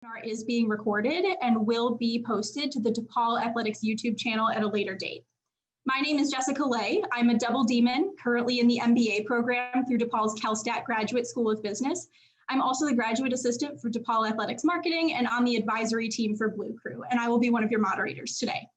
Webinar is being recorded and will be posted to the DePaul Athletics YouTube channel at a later date. My name is Jessica Lay. I'm a double Demon, currently in the MBA program through DePaul's CalStat Graduate School of Business. I'm also the graduate assistant for DePaul Athletics Marketing and on the advisory team for Blue Crew, and I will be one of your moderators today.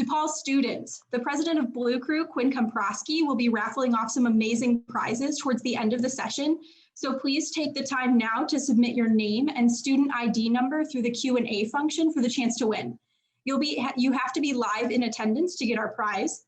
DePaul students, the president of Blue Crew, Quinn Komprosky, will be raffling off some amazing prizes towards the end of the session. So please take the time now to submit your name and student ID number through the Q&A function for the chance to win. You have to be live in attendance to get our prize.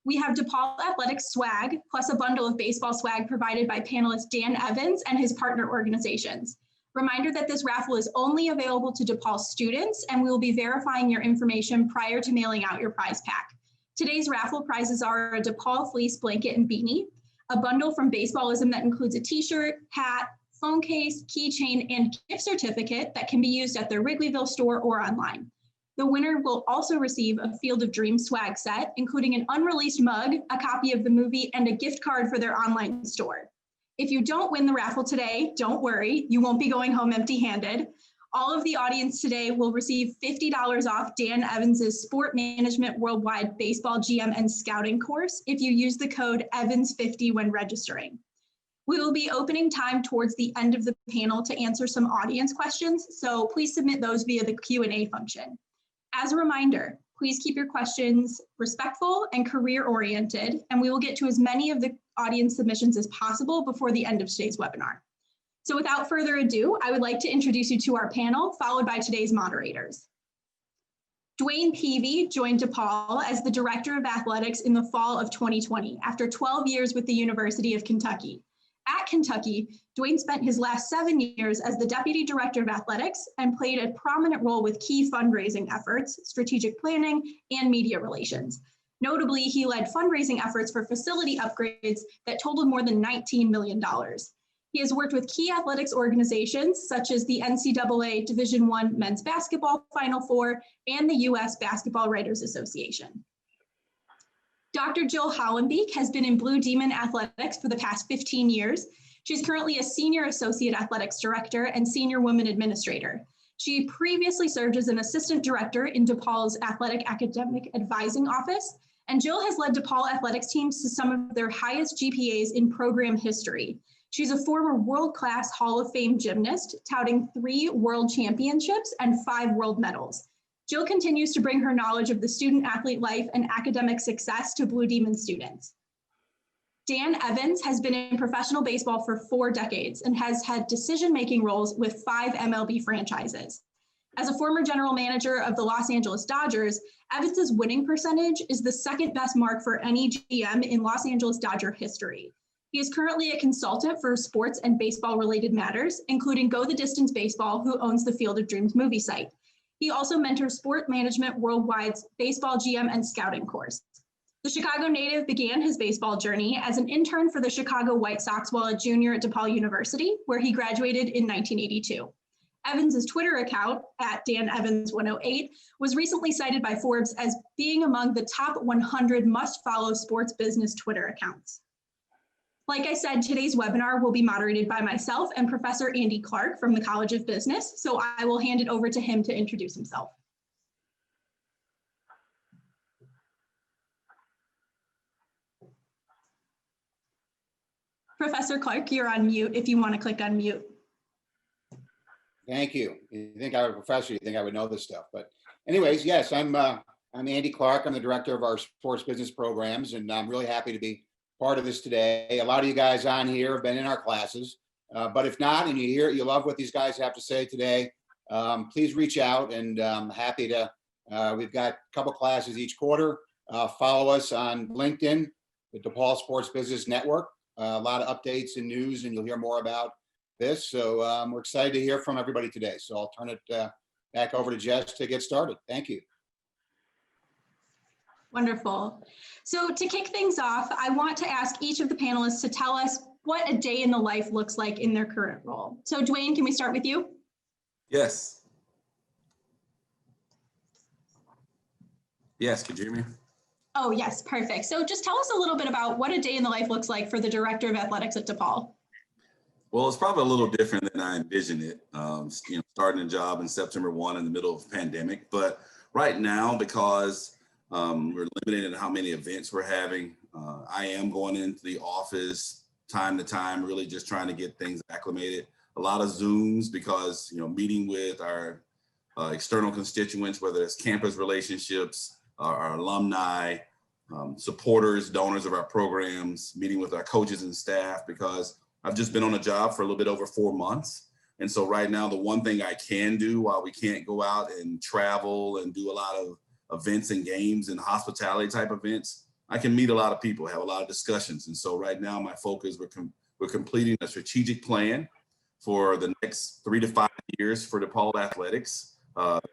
We have DePaul Athletics swag, plus a bundle of baseball swag provided by panelist Dan Evans and his partner organizations. Reminder that this raffle is only available to DePaul students, and we will be verifying your information prior to mailing out your prize pack. Today's raffle prizes are a DePaul fleece blanket and beanie, a bundle from Baseballism that includes a t-shirt, hat, phone case, keychain, and gift certificate that can be used at their Wrigleyville store or online. The winner will also receive a Field of Dreams swag set, including an unreleased mug, a copy of the movie, and a gift card for their online store. If you don't win the raffle today, don't worry, you won't be going home empty-handed. All of the audience today will receive $50 off Dan Evans's Sport Management Worldwide Baseball GM and Scouting course if you use the code EVANS50 when registering. We will be opening time towards the end of the panel to answer some audience questions, so please submit those via the Q&A function. As a reminder, please keep your questions respectful and career-oriented, and we will get to as many of the audience submissions as possible before the end of today's webinar. So without further ado, I would like to introduce you to our panel, followed by today's moderators. DeWayne Peevy joined DePaul as the Director of Athletics in the fall of 2020, after 12 years with the University of Kentucky. At Kentucky, DeWayne spent his last 7 years as the Deputy Director of Athletics and played a prominent role with key fundraising efforts, strategic planning, and media relations. Notably, he led fundraising efforts for facility upgrades that totaled more than $19 million. He has worked with key athletics organizations such as the NCAA Division I Men's Basketball Final Four and the U.S. Basketball Writers Association. Dr. Jill Hollembeak has been in Blue Demon Athletics for the past 15 years. She's currently a Senior Associate Athletics Director and Senior Women Administrator. She previously served as an Assistant Director in DePaul's Athletic Academic Advising Office, and Jill has led DePaul athletics teams to some of their highest GPAs in program history. She's a former world-class Hall of Fame gymnast, touting 3 world championships and 5 world medals. Jill continues to bring her knowledge of the student-athlete life and academic success to Blue Demon students. Dan Evans has been in professional baseball for 4 decades and has had decision-making roles with 5 MLB franchises. As a former general manager of the Los Angeles Dodgers, Evans's winning percentage is the second best mark for any GM in Los Angeles Dodger history. He is currently a consultant for sports and baseball-related matters, including Go the Distance Baseball, who owns the Field of Dreams movie site. He also mentors Sport Management Worldwide's Baseball GM and Scouting course. The Chicago native began his baseball journey as an intern for the Chicago White Sox while a junior at DePaul University, where he graduated in 1982. Evans's Twitter account, @DanEvans108, was recently cited by Forbes as being among the top 100 must-follow sports business Twitter accounts. Like I said, today's webinar will be moderated by myself and Professor Andy Clark from the College of Business, so I will hand it over to him to introduce himself. Professor Clark, you're on mute if you want to click on mute. Thank you. You think I was a professor, you think I would know this stuff. But anyways, yes, I'm Andy Clark. I'm the director of our sports business programs, and I'm really happy to be part of this today. A lot of you guys on here have been in our classes, but if not, and you love what these guys have to say today, please reach out, and I'm happy to, we've got a couple classes each quarter. Follow us on LinkedIn, the DePaul Sports Business Network. A lot of updates and news, and you'll hear more about this. So we're excited to hear from everybody today. So I'll turn it back over to Jess to get started. Thank you. Wonderful. So to kick things off, I want to ask each of the panelists to tell us what a day in the life looks like in their current role. So DeWayne, can we start with you? Yes. Yes, could you hear me? Oh, yes, perfect. So just tell us a little bit about what a day in the life looks like for the Director of Athletics at DePaul. Well, it's probably a little different than I envisioned it. Starting a job in September 1 in the middle of a pandemic. But right now, because we're limited in how many events we're having, I am going into the office time to time, really just trying to get things acclimated. A lot of Zooms because, meeting with our external constituents, whether it's campus relationships, our alumni, supporters, donors of our programs, meeting with our coaches and staff, because I've just been on a job for a little bit over 4 months. And so right now, the one thing I can do while we can't go out and travel and do a lot of events and games and hospitality type events, I can meet a lot of people, have a lot of discussions. And so right now, my focus, we're completing a strategic plan for the next 3 to 5 years for DePaul Athletics.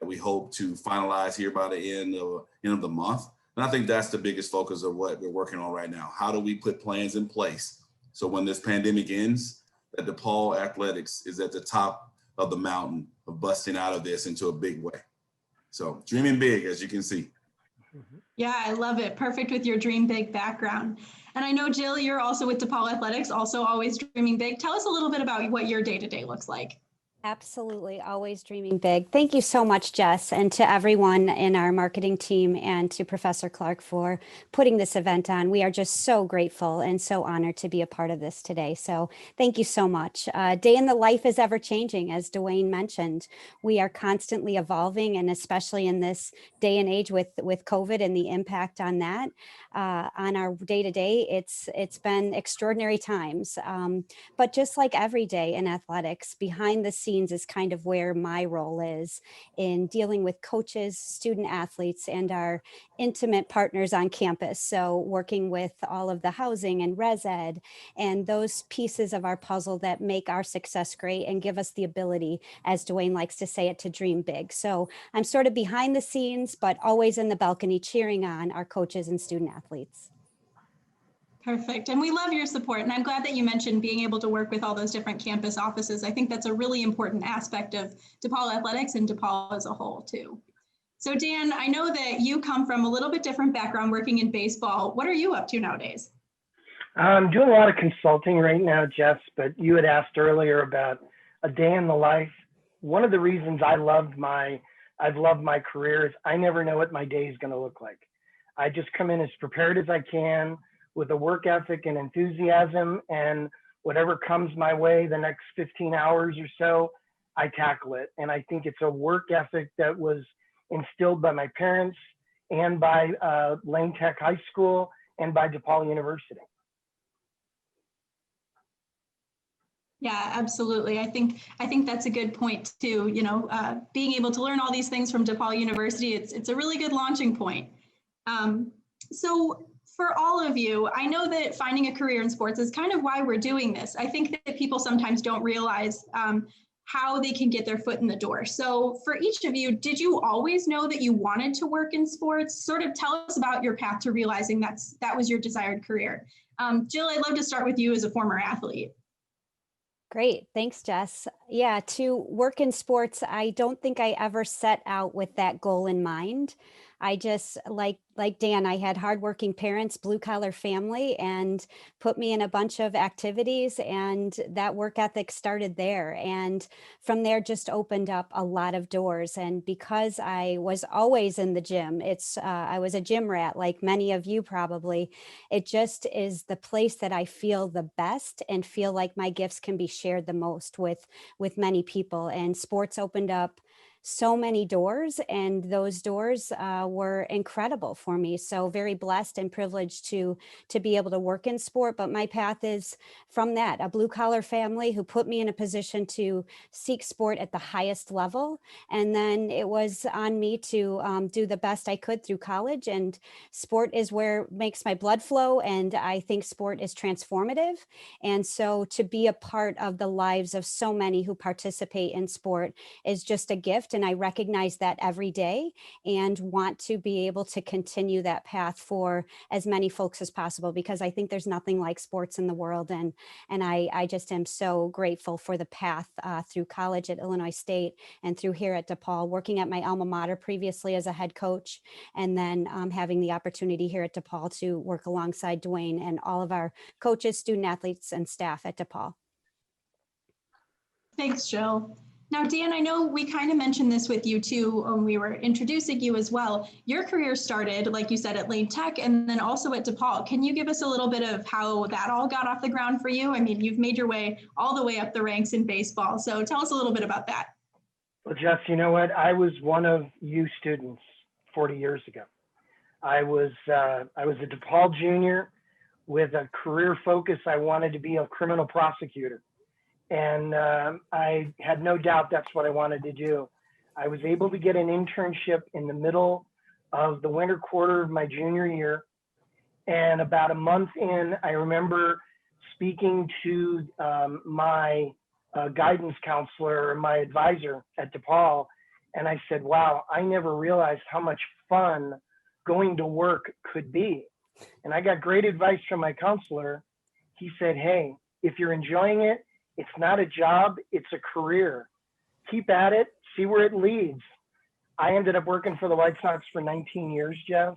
We hope to finalize here by the end of the month. And I think that's the biggest focus of what we're working on right now. How do we put plans in place so when this pandemic ends, that DePaul Athletics is at the top of the mountain of busting out of this into a big way. So dreaming big, as you can see. Yeah, I love it. Perfect with your dream big background. And I know, Jill, you're also with DePaul Athletics, also always dreaming big. Tell us a little bit about what your day-to-day looks like. Absolutely. Always dreaming big. Thank you so much, Jess, and to everyone in our marketing team and to Professor Clark for putting this event on. We are just so grateful and so honored to be a part of this today. So thank you so much. Day in the life is ever changing, as DeWayne mentioned. We are constantly evolving, and especially in this day and age with COVID and the impact on that, on our day-to-day, it's been extraordinary times. But just like every day in athletics, behind the scenes is kind of where my role is in dealing with coaches, student athletes, and our intimate partners on campus. So working with all of the housing and res ed and those pieces of our puzzle that make our success great and give us the ability, as DeWayne likes to say it, to dream big. So I'm sort of behind the scenes, but always in the balcony cheering on our coaches and student athletes. Perfect. And we love your support. And I'm glad that you mentioned being able to work with all those different campus offices. I think that's a really important aspect of DePaul Athletics and DePaul as a whole, too. So Dan, I know that you come from a little bit different background working in baseball. What are you up to nowadays? I'm doing a lot of consulting right now, Jess, but you had asked earlier about a day in the life. One of the reasons I've loved my career is I never know what my day is going to look like. I just come in as prepared as I can, with a work ethic and enthusiasm, and whatever comes my way the next 15 hours or so, I tackle it. And I think it's a work ethic that was instilled by my parents and by Lane Tech High School and by DePaul University. Yeah, absolutely. I think that's a good point too. Being able to learn all these things from DePaul University, it's a really good launching point. So for all of you, I know that finding a career in sports is kind of why we're doing this. I think that people sometimes don't realize how they can get their foot in the door. So for each of you, did you always know that you wanted to work in sports? Sort of tell us about your path to realizing that was your desired career. Jill, I'd love to start with you as a former athlete. Great. Thanks, Jess. Yeah, to work in sports, I don't think I ever set out with that goal in mind. I just, like Dan, I had hardworking parents, blue collar family, and put me in a bunch of activities, and that work ethic started there. And from there just opened up a lot of doors. And because I was always in the gym, I was a gym rat, like many of you probably. It just is the place that I feel the best and feel like my gifts can be shared the most with many people. And sports opened up so many doors, and those doors were incredible for me. So very blessed and privileged to be able to work in sport. But my path is from that, a blue collar family who put me in a position to seek sport at the highest level. And then it was on me to do the best I could through college. And sport is where it makes my blood flow. And I think sport is transformative. And so to be a part of the lives of so many who participate in sport is just a gift. And I recognize that every day and want to be able to continue that path for as many folks as possible, because I think there's nothing like sports in the world. And I just am so grateful for the path through college at Illinois State and through here at DePaul, working at my alma mater previously as a head coach, and then having the opportunity here at DePaul to work alongside DeWayne and all of our coaches, student athletes, and staff at DePaul. Thanks, Jill. Now, Dan, I know we kind of mentioned this with you too when we were introducing you as well. Your career started, like you said, at Lane Tech and then also at DePaul. Can you give us a little bit of how that all got off the ground for you? I mean, you've made your way all the way up the ranks in baseball. So tell us a little bit about that. Well, Jess, you know what? I was one of you students 40 years ago. I was a DePaul junior with a career focus. I wanted to be a criminal prosecutor. And I had no doubt that's what I wanted to do. I was able to get an internship in the middle of the winter quarter of my junior year. And about a month in, I remember speaking to my guidance counselor, my advisor at DePaul. And I said, wow, I never realized how much fun going to work could be. And I got great advice from my counselor. He said, hey, if you're enjoying it, it's not a job, it's a career. Keep at it, see where it leads. I ended up working for the White Sox for 19 years, Jess,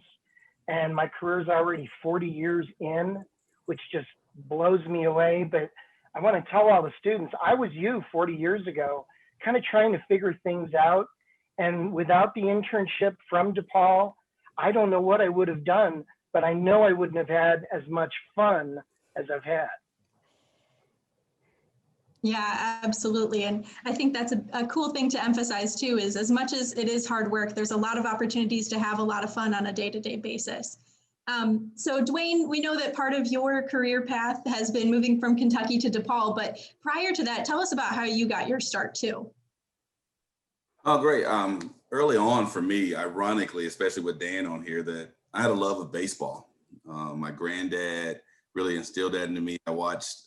and my career is already 40 years in, which just blows me away. But I want to tell all the students, I was you 40 years ago, kind of trying to figure things out. And without the internship from DePaul, I don't know what I would have done, but I know I wouldn't have had as much fun as I've had. Yeah, absolutely. And I think that's a cool thing to emphasize too, is as much as it is hard work, there's a lot of opportunities to have a lot of fun on a day-to-day basis. So DeWayne, we know that part of your career path has been moving from Kentucky to DePaul, but prior to that, tell us about how you got your start too. Oh, great. Early on for me, ironically, especially with Dan on here, that I had a love of baseball. My granddad really instilled that into me. I watched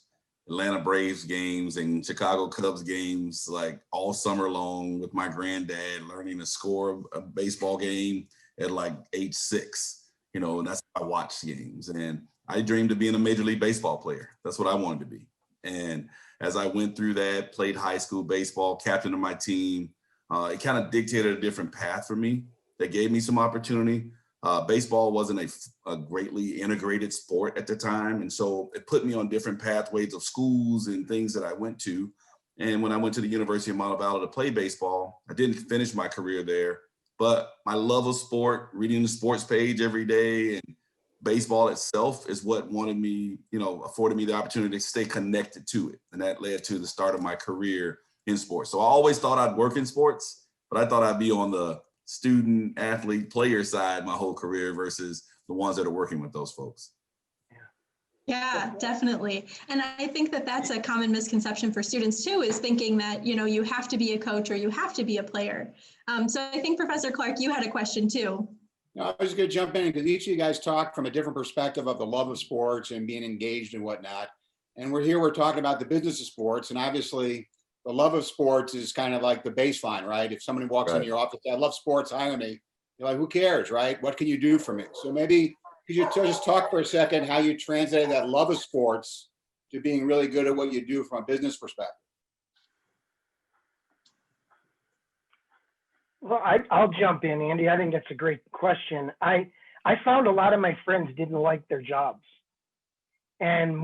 Atlanta Braves games and Chicago Cubs games like all summer long with my granddad, learning to score a baseball game at like age 6. You know, and that's how I watched games. And I dreamed of being a Major League Baseball player. That's what I wanted to be. And as I went through that, played high school baseball, captain of my team, it kind of dictated a different path for me that gave me some opportunity. Baseball wasn't a greatly integrated sport at the time. And so it put me on different pathways of schools and things that I went to. And when I went to the University of Montevallo to play baseball, I didn't finish my career there, but my love of sport, reading the sports page every day and baseball itself is what afforded me the opportunity to stay connected to it. And that led to the start of my career in sports. So I always thought I'd work in sports, but I thought I'd be on the student, athlete, player side my whole career versus the ones that are working with those folks. Yeah, definitely. And I think that that's a common misconception for students too, is thinking that, you have to be a coach or you have to be a player. So I think Professor Clark, you had a question too. No, I was going to jump in because each of you guys talk from a different perspective of the love of sports and being engaged and whatnot. And we're talking about the business of sports. And obviously the love of sports is kind of like the baseline, right? If somebody walks into your office, I love sports, hire me. You're like, who cares, right? What can you do for me? So maybe could you just talk for a second how you translated that love of sports to being really good at what you do from a business perspective? Well, I'll jump in, Andy. I think that's a great question. I found a lot of my friends didn't like their jobs. And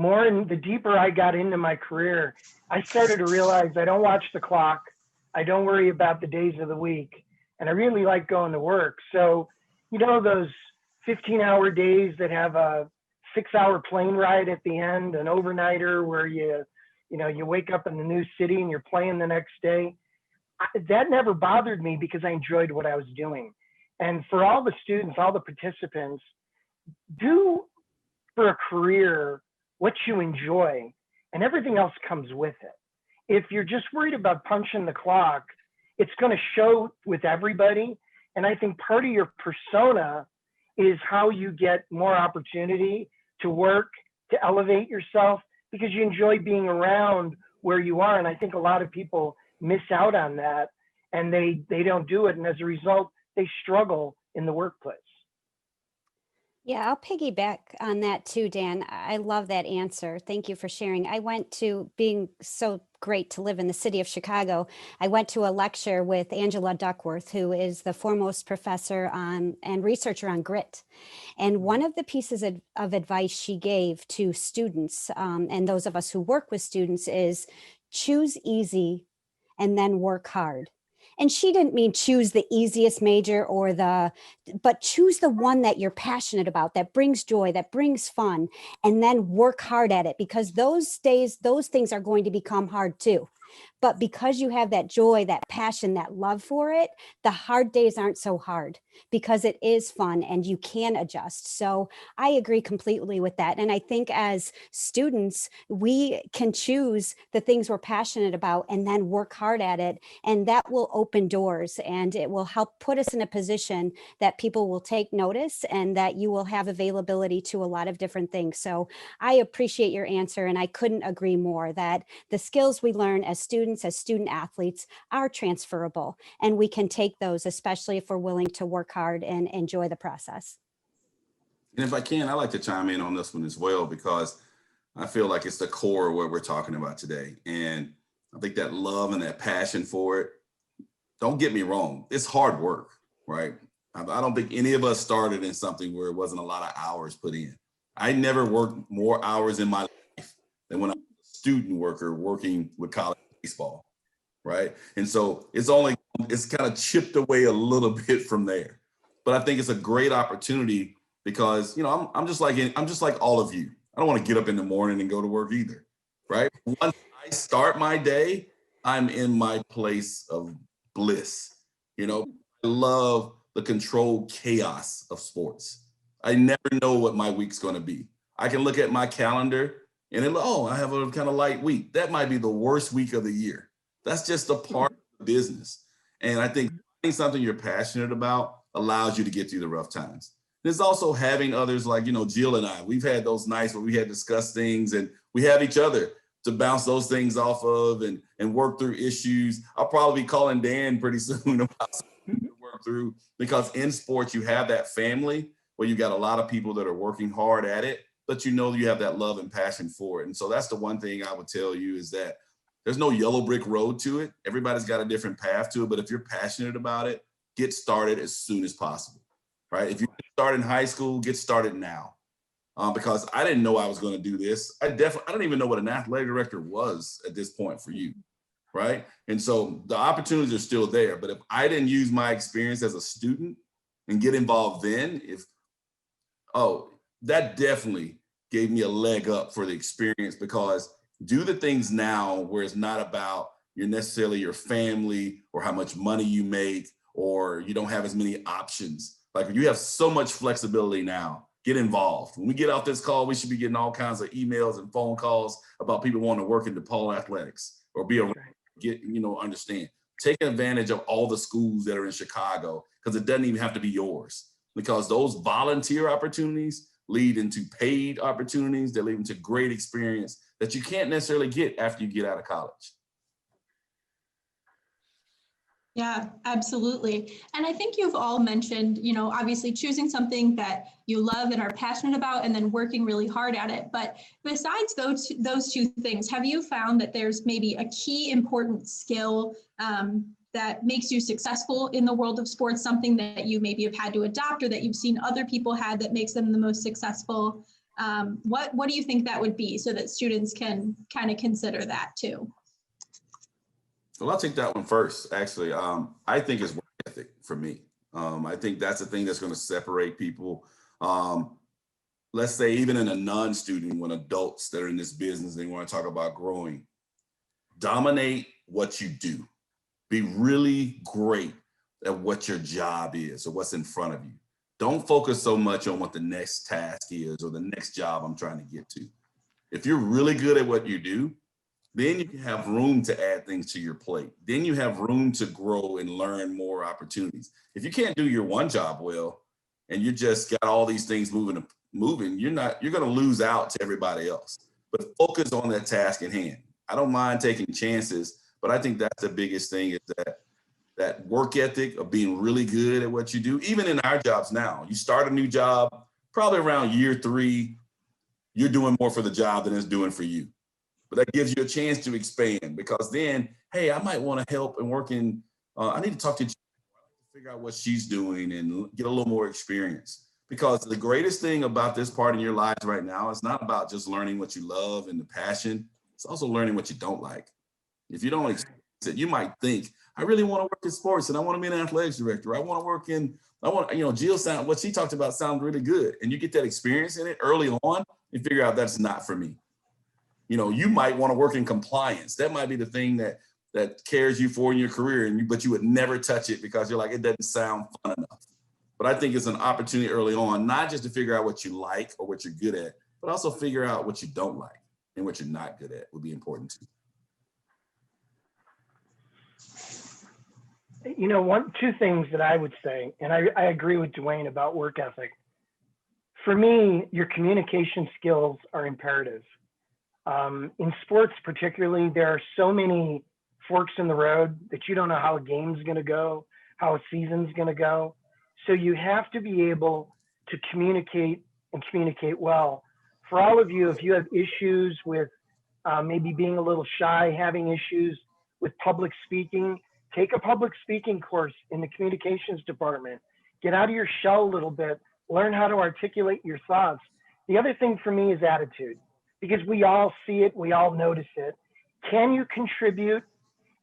the deeper I got into my career, I started to realize I don't watch the clock. I don't worry about the days of the week. And I really like going to work. So, those 15-hour days that have a 6-hour plane ride at the end, an overnighter where you wake up in the new city and you're playing the next day, that never bothered me because I enjoyed what I was doing. And for all the students, all the participants, do for a career what you enjoy, and everything else comes with it. If you're just worried about punching the clock, it's going to show with everybody. And I think part of your persona is how you get more opportunity to work, to elevate yourself, because you enjoy being around where you are. And I think a lot of people miss out on that, and they don't do it. And as a result, they struggle in the workplace. Yeah, I'll piggyback on that too, Dan. I love that answer. Thank you for sharing. I went to, being so great to live in the city of Chicago, I went to a lecture with Angela Duckworth, who is the foremost professor on and researcher on grit. And one of the pieces of advice she gave to students and those of us who work with students is choose easy and then work hard. And she didn't mean choose the easiest major but choose the one that you're passionate about, that brings joy, that brings fun, and then work hard at it, because those things are going to become hard too. But because you have that joy, that passion, that love for it, the hard days aren't so hard because it is fun and you can adjust. So I agree completely with that. And I think as students, we can choose the things we're passionate about and then work hard at it. And that will open doors and it will help put us in a position that people will take notice and that you will have availability to a lot of different things. So I appreciate your answer. And I couldn't agree more that the skills we learn as students, as student athletes, are transferable, and we can take those, especially if we're willing to work hard and enjoy the process. And if I can, I like to chime in on this one as well, because I feel like it's the core of what we're talking about today. And I think that love and that passion for it, don't get me wrong, it's hard work, right? I don't think any of us started in something where it wasn't a lot of hours put in. I never worked more hours in my life than when I was a student worker working with college baseball, right? And so it's kind of chipped away a little bit from there. But I think it's a great opportunity because, you know, I'm just like all of you. I don't want to get up in the morning and go to work either, right? Once I start my day, I'm in my place of bliss. You know, I love the controlled chaos of sports. I never know what my week's going to be. I can look at my calendar and I have a kind of light week. That might be the worst week of the year. That's just a part of the business. And I think finding something you're passionate about allows you to get through the rough times. There's also having others like, you know, Jill and I, we've had those nights where we had discussed things and we have each other to bounce those things off of and work through issues. I'll probably be calling Dan pretty soon about something to work through, because in sports, you have that family where you got a lot of people that are working hard at it, but you know you have that love and passion for it. And so that's the one thing I would tell you is that there's no yellow brick road to it. Everybody's got a different path to it, but if you're passionate about it, get started as soon as possible, right? If you start in high school, get started now. Because I didn't know I was going to do this. I don't even know what an athletic director was at this point for you, right? And so the opportunities are still there. But if I didn't use my experience as a student and get involved then, that definitely gave me a leg up for the experience, because do the things now where it's not about necessarily your family or how much money you make, or you don't have as many options. Like you have so much flexibility now. Get involved. When we get off this call, we should be getting all kinds of emails and phone calls about people wanting to work in DePaul Athletics or be around, understand. Take advantage of all the schools that are in Chicago, because it doesn't even have to be yours, because those volunteer opportunities lead into paid opportunities that lead into great experience that you can't necessarily get after you get out of college. Yeah, absolutely. And I think you've all mentioned, you know, obviously choosing something that you love and are passionate about and then working really hard at it. But besides those two things, have you found that there's maybe a key important skill that makes you successful in the world of sports, something that you maybe have had to adopt or that you've seen other people had that makes them the most successful? What do you think that would be so that students can kind of consider that too? Well, I'll take that one first, actually. I think it's work ethic for me. I think that's the thing that's going to separate people. Let's say even in a non-student, when adults that are in this business, they want to talk about growing, dominate what you do. Be really great at what your job is or what's in front of you. Don't focus so much on what the next task is or the next job I'm trying to get to. If you're really good at what you do, then you can have room to add things to your plate. Then you have room to grow and learn more opportunities. If you can't do your one job well, and you just got all these things moving, you're going to lose out to everybody else. But focus on that task in hand. I don't mind taking chances, but I think that's the biggest thing is that work ethic of being really good at what you do. Even in our jobs now, you start a new job, probably around year 3, you're doing more for the job than it's doing for you. But that gives you a chance to expand, because then, hey, I might want to help and work in, I need to talk to Jill, figure out what she's doing and get a little more experience. Because the greatest thing about this part in your lives right now is not about just learning what you love and the passion. It's also learning what you don't like. If you don't experience You might think, I really want to work in sports and I want to be an athletics director. I want to work in, Jill what she talked about sounds really good. And you get that experience in it early on and figure out that's not for me. You might want to work in compliance. That might be the thing that cares you for in your career, but you would never touch it because you're like, it doesn't sound fun enough. But I think it's an opportunity early on, not just to figure out what you like or what you're good at, but also figure out what you don't like and what you're not good at would be important too. Two things that I would say, and I agree with DeWayne about work ethic. For me, your communication skills are imperative. In sports particularly, there are so many forks in the road that you don't know how a game's going to go, how a season's going to go. So you have to be able to communicate and communicate well. For all of you, if you have issues with maybe being a little shy, having issues with public speaking, take a public speaking course in the communications department. Get out of your shell a little bit. Learn how to articulate your thoughts. The other thing for me is attitude, because we all see it, we all notice it. Can you contribute,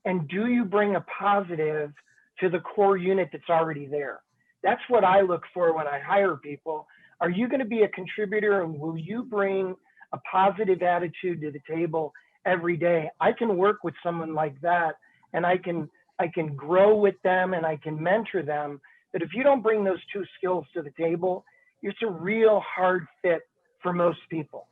and do you bring a positive to the core unit that's already there? That's what I look for when I hire people. Are you going to be a contributor, and will you bring a positive attitude to the table every day? I can work with someone like that, and I can grow with them and I can mentor them. But if you don't bring those two skills to the table, it's a real hard fit for most people.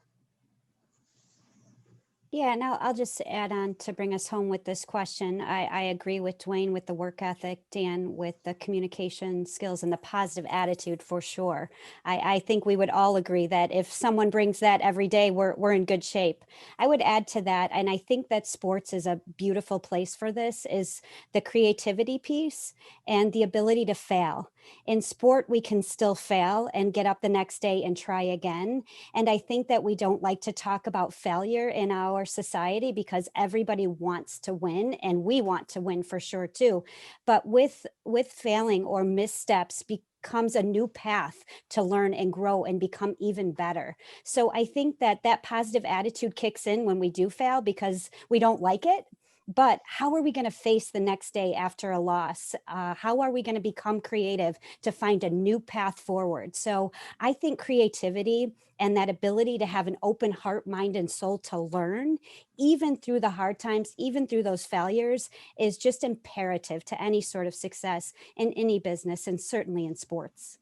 Yeah, and I'll just add on to bring us home with this question. I agree with DeWayne with the work ethic, Dan with the communication skills and the positive attitude for sure. I think we would all agree that if someone brings that every day, we're in good shape. I would add to that, and I think that sports is a beautiful place for this, is the creativity piece and the ability to fail. In sport, we can still fail and get up the next day and try again. And I think that we don't like to talk about failure in our society because everybody wants to win, and we want to win for sure too. But with failing or missteps becomes a new path to learn and grow and become even better. So I think that positive attitude kicks in when we do fail because we don't like it. But how are we going to face the next day after a loss? How are we going to become creative to find a new path forward? So I think creativity and that ability to have an open heart, mind, and soul to learn, even through the hard times, even through those failures, is just imperative to any sort of success in any business, and certainly in sports.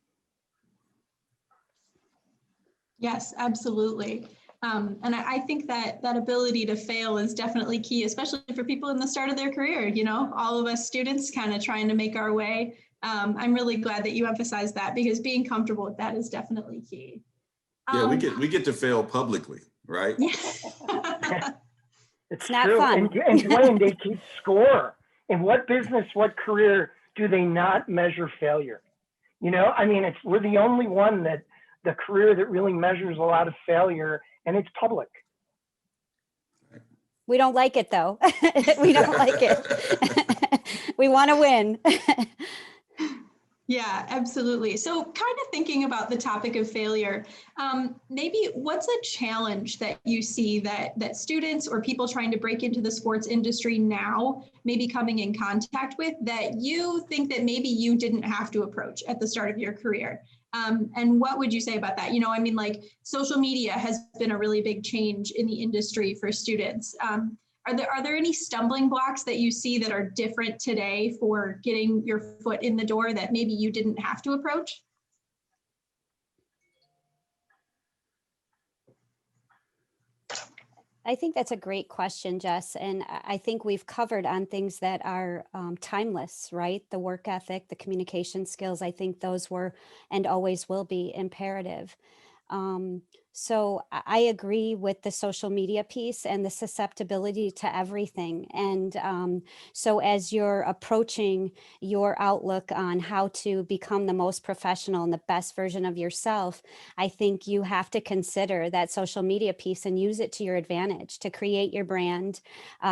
Yes, absolutely. And I think that ability to fail is definitely key, especially for people in the start of their career. All of us students kind of trying to make our way. I'm really glad that you emphasized that, because being comfortable with that is definitely key. Yeah, we get to fail publicly, right? It's not true. fun. And DeWayne, they keep score. In what business, what career do they not measure failure? We're the only one the career that really measures a lot of failure, and it's public. We don't like it though. We don't like it. We want to win. Yeah, absolutely. So kind of thinking about the topic of failure, maybe what's a challenge that you see that students or people trying to break into the sports industry now may be coming in contact with that you think that maybe you didn't have to approach at the start of your career? And what would you say about that? Like social media has been a really big change in the industry for students. Are there any stumbling blocks that you see that are different today for getting your foot in the door that maybe you didn't have to approach? I think that's a great question, Jess. And I think we've covered on things that are timeless, right? The work ethic, the communication skills, I think those were and always will be imperative. So I agree with the social media piece and the susceptibility to everything. And so as you're approaching your outlook on how to become the most professional and the best version of yourself, I think you have to consider that social media piece and use it to your advantage to create your brand.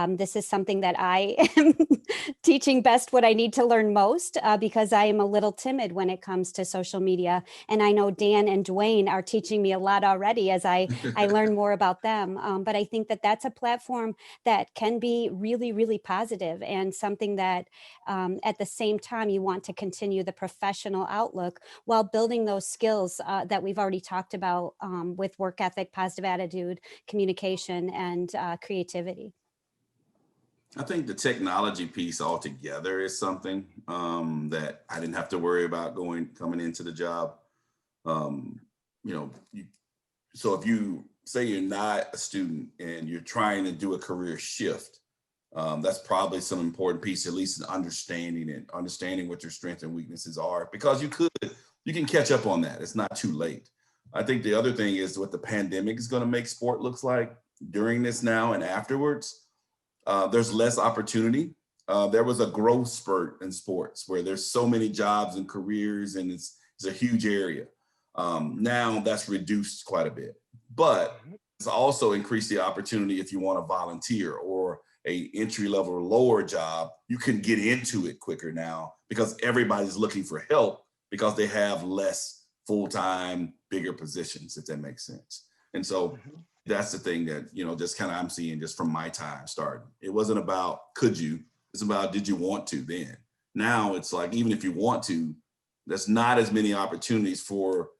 This is something that I am teaching best what I need to learn most because I am a little timid when it comes to social media. And I know Dan and DeWayne are teaching me a lot already. already as I learn more about them. But I think that that's a platform that can be really, really positive, and something that at the same time you want to continue the professional outlook while building those skills that we've already talked about with work ethic, positive attitude, communication, and creativity. I think the technology piece altogether is something that I didn't have to worry about coming into the job. You know, so if you say you're not a student and you're trying to do a career shift, that's probably some important piece, at least in understanding what your strengths and weaknesses are, because you can catch up on that. It's not too late. I think the other thing is what the pandemic is going to make sport looks like during this now and afterwards. There's less opportunity. There was a growth spurt in sports where there's so many jobs and careers, and it's a huge area. Now that's reduced quite a bit, but it's also increased the opportunity if you want to volunteer or a entry-level or lower job, you can get into it quicker now because everybody's looking for help because they have less full-time, bigger positions, if that makes sense. And so that's the thing that, you know, just kind of I'm seeing just from my time starting. It wasn't about could you, it's about did you want to then. Now it's like, even if you want to, there's not as many opportunities for,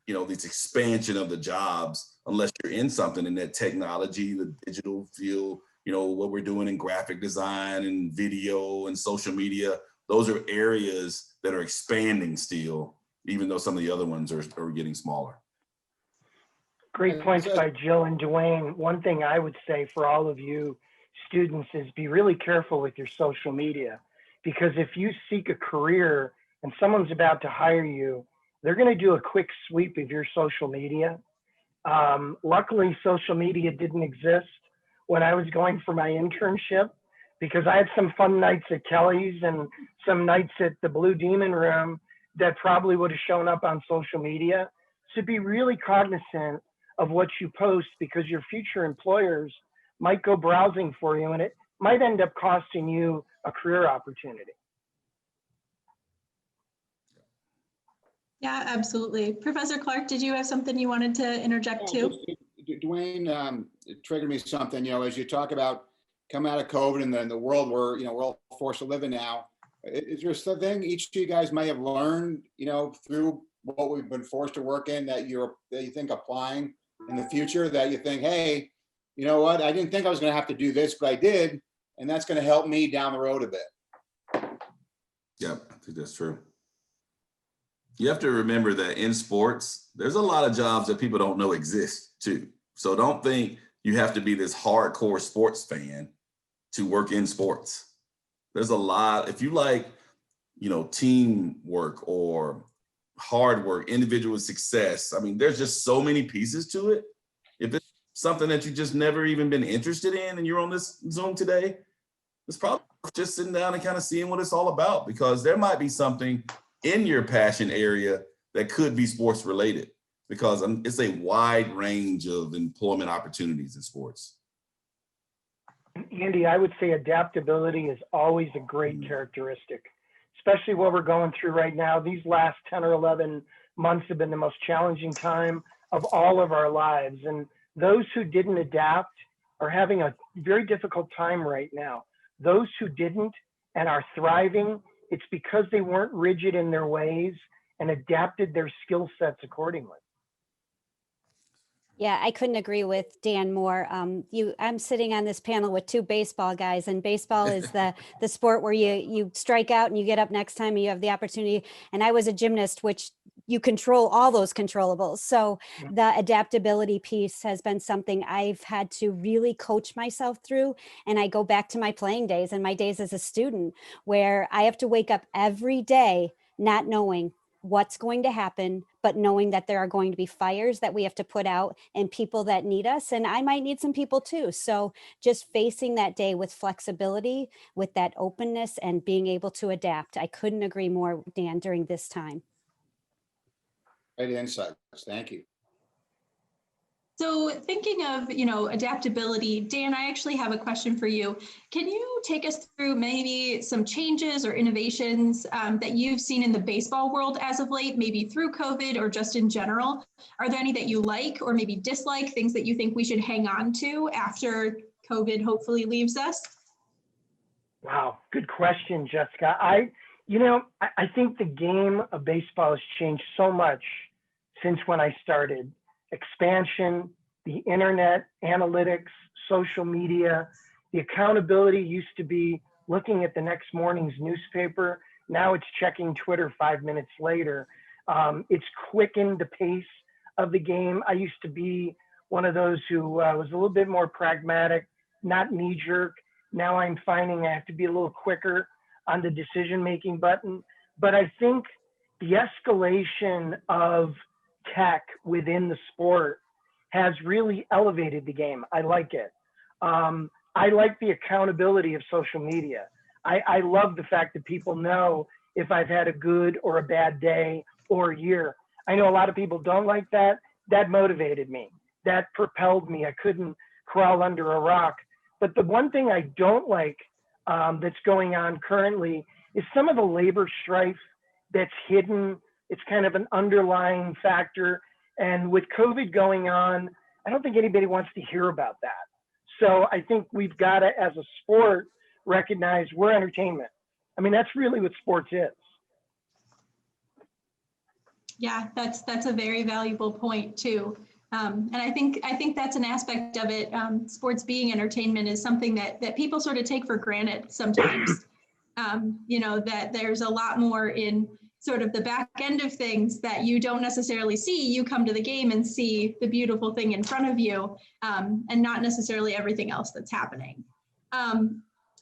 you know, this expansion of the jobs unless you're in something in that technology, the digital field, you know, what we're doing in graphic design and video and social media. Those are areas that are expanding still, even though some of the other ones are getting smaller. Great points by Jill and DeWayne. One thing I would say for all of you students is be really careful with your social media, because if you seek a career and someone's about to hire you, they're going to do a quick sweep of your social media. Luckily, social media didn't exist when I was going for my internship, because I had some fun nights at Kelly's and some nights at the Blue Demon Room that probably would have shown up on social media. So be really cognizant of what you post, because your future employers might go browsing for you and it might end up costing you a career opportunity. Yeah, absolutely. Professor Clark, did you have something you wanted to interject too? DeWayne, it triggered me something, you know, as you talk about coming out of COVID and then the world we're all forced to live in now. Is there something each of you guys may have learned, you know, through what we've been forced to work in that you think applying in the future, that you think, hey, you know what, I didn't think I was going to have to do this, but I did, and that's going to help me down the road a bit? Yeah, I think that's true. You have to remember that in sports, there's a lot of jobs that people don't know exist too. So don't think you have to be this hardcore sports fan to work in sports. There's a lot, if you like, you know, teamwork or hard work, individual success. I mean, there's just so many pieces to it. If it's something that you just never even been interested in and you're on this Zoom today, it's probably just sitting down and kind of seeing what it's all about, because there might be something in your passion area that could be sports related, because it's a wide range of employment opportunities in sports. Andy, I would say adaptability is always a great characteristic, especially what we're going through right now. These last 10 or 11 months have been the most challenging time of all of our lives. And those who didn't adapt are having a very difficult time right now. Those who didn't and are thriving, it's because they weren't rigid in their ways and adapted their skill sets accordingly. Yeah, I couldn't agree with Dan more. I'm sitting on this panel with two baseball guys, and baseball is the sport where you strike out and you get up next time and you have the opportunity. And I was a gymnast, which you control all those controllables. So the adaptability piece has been something I've had to really coach myself through. And I go back to my playing days and my days as a student, where I have to wake up every day not knowing what's going to happen, but knowing that there are going to be fires that we have to put out and people that need us. And I might need some people too. So just facing that day with flexibility, with that openness and being able to adapt. I couldn't agree more, Dan, during this time. Great insights. Thank you. So thinking of, adaptability, Dan, I actually have a question for you. Can you take us through maybe some changes or innovations that you've seen in the baseball world as of late, maybe through COVID or just in general? Are there any that you like or maybe dislike, things that you think we should hang on to after COVID hopefully leaves us? Wow, good question, Jessica. I think the game of baseball has changed so much since when I started. Expansion, the internet, analytics, social media, the accountability used to be looking at the next morning's newspaper. Now it's checking Twitter 5 minutes later. It's quickened the pace of the game. I used to be one of those who was a little bit more pragmatic, not knee jerk. Now I'm finding I have to be a little quicker on the decision-making button. But I think the escalation of tech within the sport has really elevated the game. I like it. I like the accountability of social media. I love the fact that people know if I've had a good or a bad day or year. I know a lot of people don't like that. That motivated me. That propelled me. I couldn't crawl under a rock. But the one thing I don't like that's going on currently is some of the labor strife that's hidden. It's kind of an underlying factor. And with COVID going on, I don't think anybody wants to hear about that. So I think we've got to, as a sport, recognize we're entertainment. I mean, that's really what sports is. Yeah, that's a very valuable point too. And I think that's an aspect of it. Sports being entertainment is something that people sort of take for granted sometimes. That there's a lot more in sort of the back end of things that you don't necessarily see. You come to the game and see the beautiful thing in front of you, and not necessarily everything else that's happening.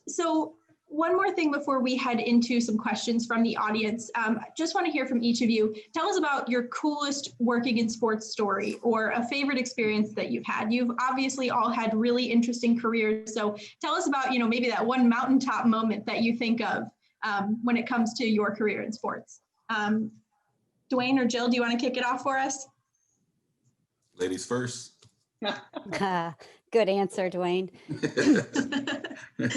So one more thing before we head into some questions from the audience. Just want to hear from each of you. Tell us about your coolest working in sports story or a favorite experience that you've had. You've obviously all had really interesting careers. So tell us about, maybe that one mountaintop moment that you think of when it comes to your career in sports. DeWayne or Jill, do you want to kick it off for us? Ladies first. Good answer, DeWayne.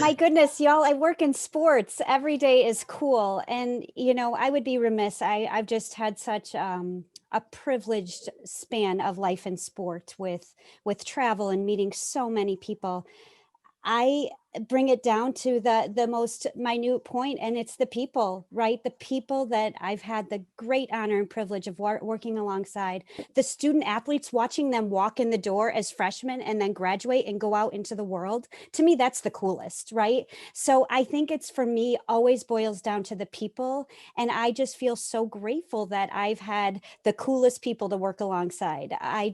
My goodness, y'all, I work in sports. Every day is cool. And, I would be remiss. I've just had such a privileged span of life in sport with travel and meeting so many people. I bring it down to the most minute point, and it's the people, right? The people that I've had the great honor and privilege of working alongside, the student athletes, watching them walk in the door as freshmen and then graduate and go out into the world. To me, that's the coolest, right? So I think it's, for me, always boils down to the people. And I just feel so grateful that I've had the coolest people to work alongside. I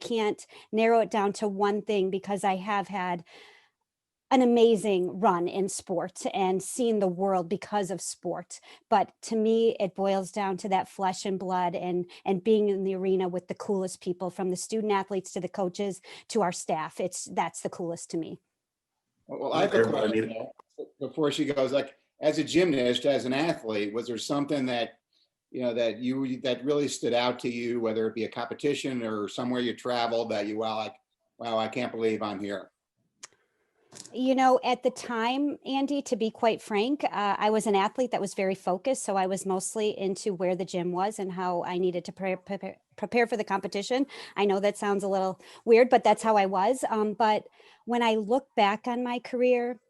can't narrow it down to one thing, because I have had an amazing run in sport and seen the world because of sport. But to me, it boils down to that flesh and blood and being in the arena with the coolest people, from the student athletes to the coaches to our staff. That's the coolest to me. Well, I have a question before she goes. Like, as a gymnast, as an athlete, was there something that that really stood out to you, whether it be a competition or somewhere you traveled, that wow, I can't believe I'm here? At the time, Andy, to be quite frank, I was an athlete that was very focused. So I was mostly into where the gym was and how I needed to prepare for the competition. I know that sounds a little weird, but that's how I was. But when I look back on my career,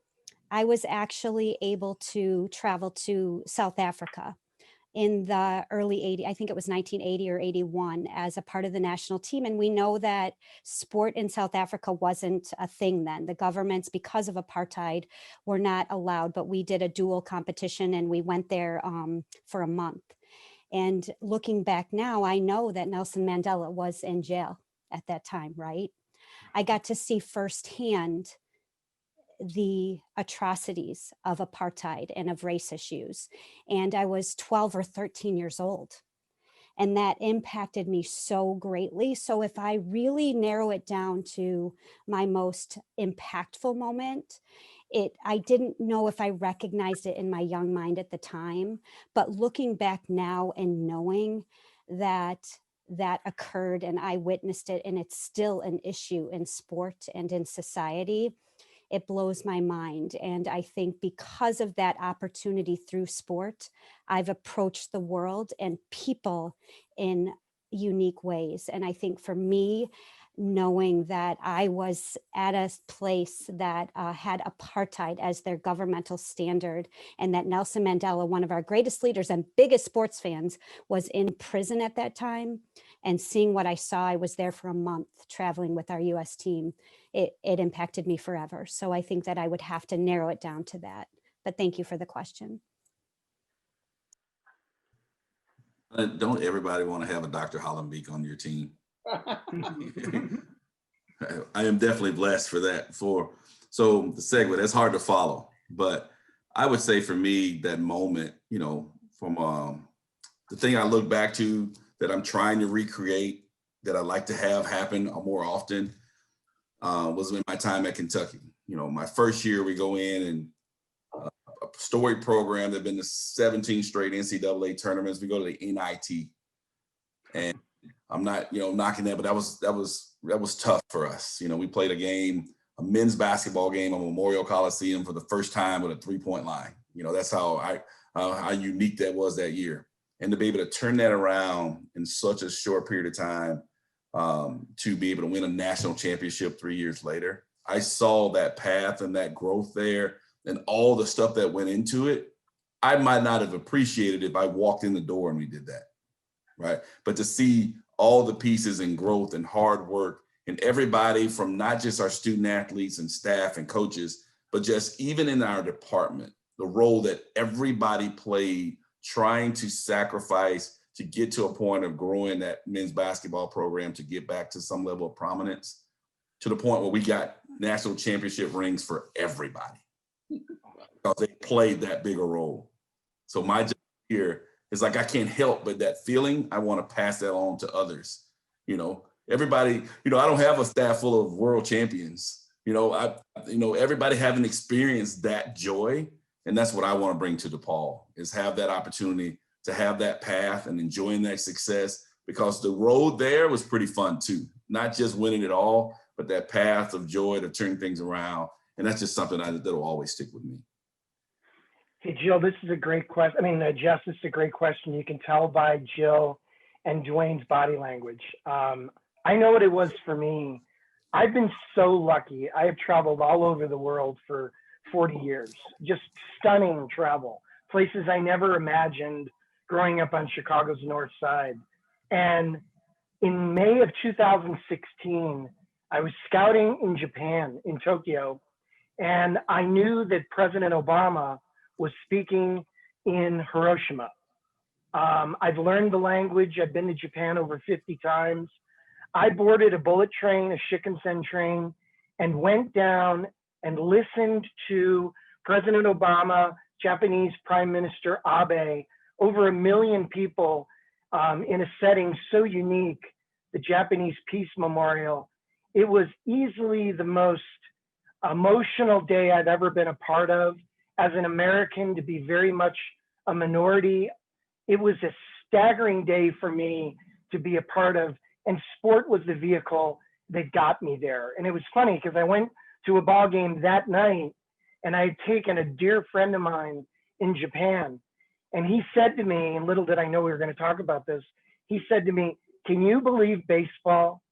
I was actually able to travel to South Africa in the early 80s, I think it was 1980 or 81, as a part of the national team. And we know that sport in South Africa wasn't a thing then. The governments, because of apartheid, were not allowed, but we did a dual competition and we went there for a month. And looking back now, I know that Nelson Mandela was in jail at that time, right? I got to see firsthand the atrocities of apartheid and of race issues. And I was 12 or 13 years old. And that impacted me so greatly. So if I really narrow it down to my most impactful moment, I didn't know if I recognized it in my young mind at the time, but looking back now and knowing that that occurred and I witnessed it, and it's still an issue in sport and in society, it blows my mind. And I think because of that opportunity through sport, I've approached the world and people in unique ways. And I think for me, knowing that I was at a place that had apartheid as their governmental standard, and that Nelson Mandela, one of our greatest leaders and biggest sports fans, was in prison at that time, and seeing what I saw, I was there for a month traveling with our US team. It impacted me forever. So I think that I would have to narrow it down to that. But thank you for the question. Don't everybody want to have a Dr. Hollembeak on your team? I am definitely blessed for that. So the segue, that's hard to follow, but I would say for me, that moment, from the thing I look back to that I'm trying to recreate, that I'd like to have happen more often, was in my time at Kentucky. My first year, we go in and a storied program that had been to 17 straight NCAA tournaments. We go to the NIT, and I'm not, knocking that, but that was tough for us. We played a men's basketball game on Memorial Coliseum for the first time with a 3-point line. That's how unique that was that year. And to be able to turn that around in such a short period of time, to be able to win a national championship 3 years later, I saw that path and that growth there and all the stuff that went into it. I might not have appreciated if I walked in the door and we did that, right? But to see all the pieces and growth and hard work and everybody from not just our student athletes and staff and coaches, but just even in our department, the role that everybody played trying to sacrifice to get to a point of growing that men's basketball program to get back to some level of prominence, to the point where we got national championship rings for everybody because they played that bigger role. So my job here is like, I can't help but that feeling. I want to pass that on to others. Everybody, I don't have a staff full of world champions. Everybody haven't experienced that joy. And that's what I want to bring to DePaul, is have that opportunity to have that path and enjoying that success, because the road there was pretty fun too. Not just winning it all, but that path of joy to turn things around. And that's just something that'll always stick with me. Hey, Jill, this is a great question. Jess, this is a great question. You can tell by Jill and DeWayne's body language. I know what it was for me. I've been so lucky. I have traveled all over the world for 40 years, just stunning travel, places I never imagined growing up on Chicago's North Side. And in May of 2016, I was scouting in Japan, in Tokyo, and I knew that President Obama was speaking in Hiroshima. I've learned the language. I've been to Japan over 50 times. I boarded a bullet train, a Shinkansen train, and went down and listened to President Obama, Japanese Prime Minister Abe, over 1 million people in a setting so unique, the Japanese Peace Memorial. It was easily the most emotional day I've ever been a part of. As an American, to be very much a minority, it was a staggering day for me to be a part of, and sport was the vehicle that got me there. And it was funny because I went to a ball game that night, and I had taken a dear friend of mine in Japan, and he said to me, and little did I know we were going to talk about this, he said to me, "Can you believe baseball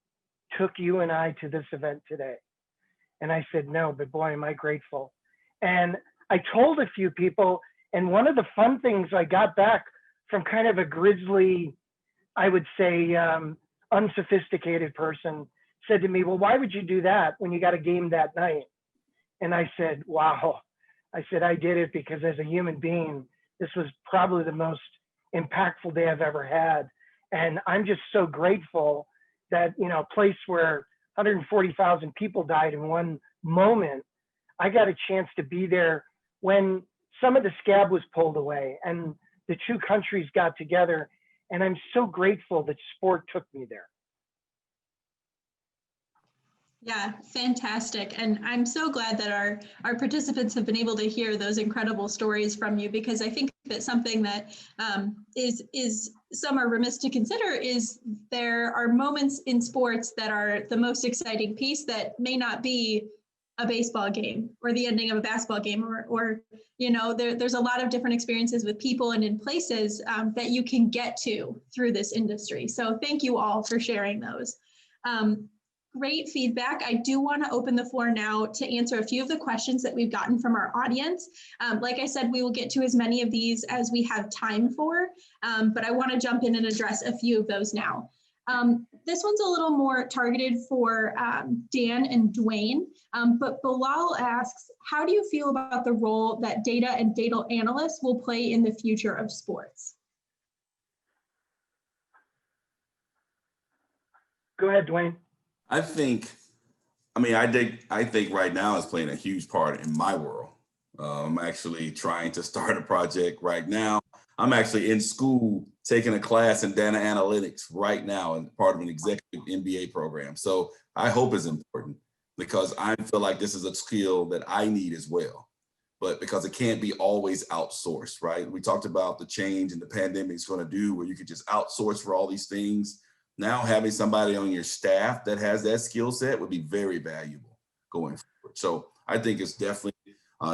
took you and I to this event today?" And I said, "No, but boy, am I grateful." And I told a few people, and one of the fun things I got back from kind of a grizzly, I would say, unsophisticated person said to me, "Well, why would you do that when you got a game that night?" And I said, "Wow." I said, "I did it because as a human being, this was probably the most impactful day I've ever had. And I'm just so grateful that, a place where 140,000 people died in one moment, I got a chance to be there when some of the scab was pulled away and the two countries got together. And I'm so grateful that sport took me there." Yeah, fantastic. And I'm so glad that our participants have been able to hear those incredible stories from you, because I think that something that is some are remiss to consider is there are moments in sports that are the most exciting piece that may not be a baseball game or the ending of a basketball game, or there's a lot of different experiences with people and in places that you can get to through this industry. So thank you all for sharing those. Great feedback. I do want to open the floor now to answer a few of the questions that we've gotten from our audience. Like I said, we will get to as many of these as we have time for, but I want to jump in and address a few of those now. This one's a little more targeted for Dan and DeWayne, but Bilal asks, how do you feel about the role that data and data analysts will play in the future of sports? Go ahead, DeWayne. I think right now it's playing a huge part in my world. I'm actually trying to start a project right now. I'm actually in school taking a class in data analytics right now and part of an executive MBA program. So I hope it's important because I feel like this is a skill that I need as well. But because it can't be always outsourced, right? We talked about the change and the pandemic is going to do where you could just outsource for all these things. Now having somebody on your staff that has that skill set would be very valuable going forward. So I think it's definitely,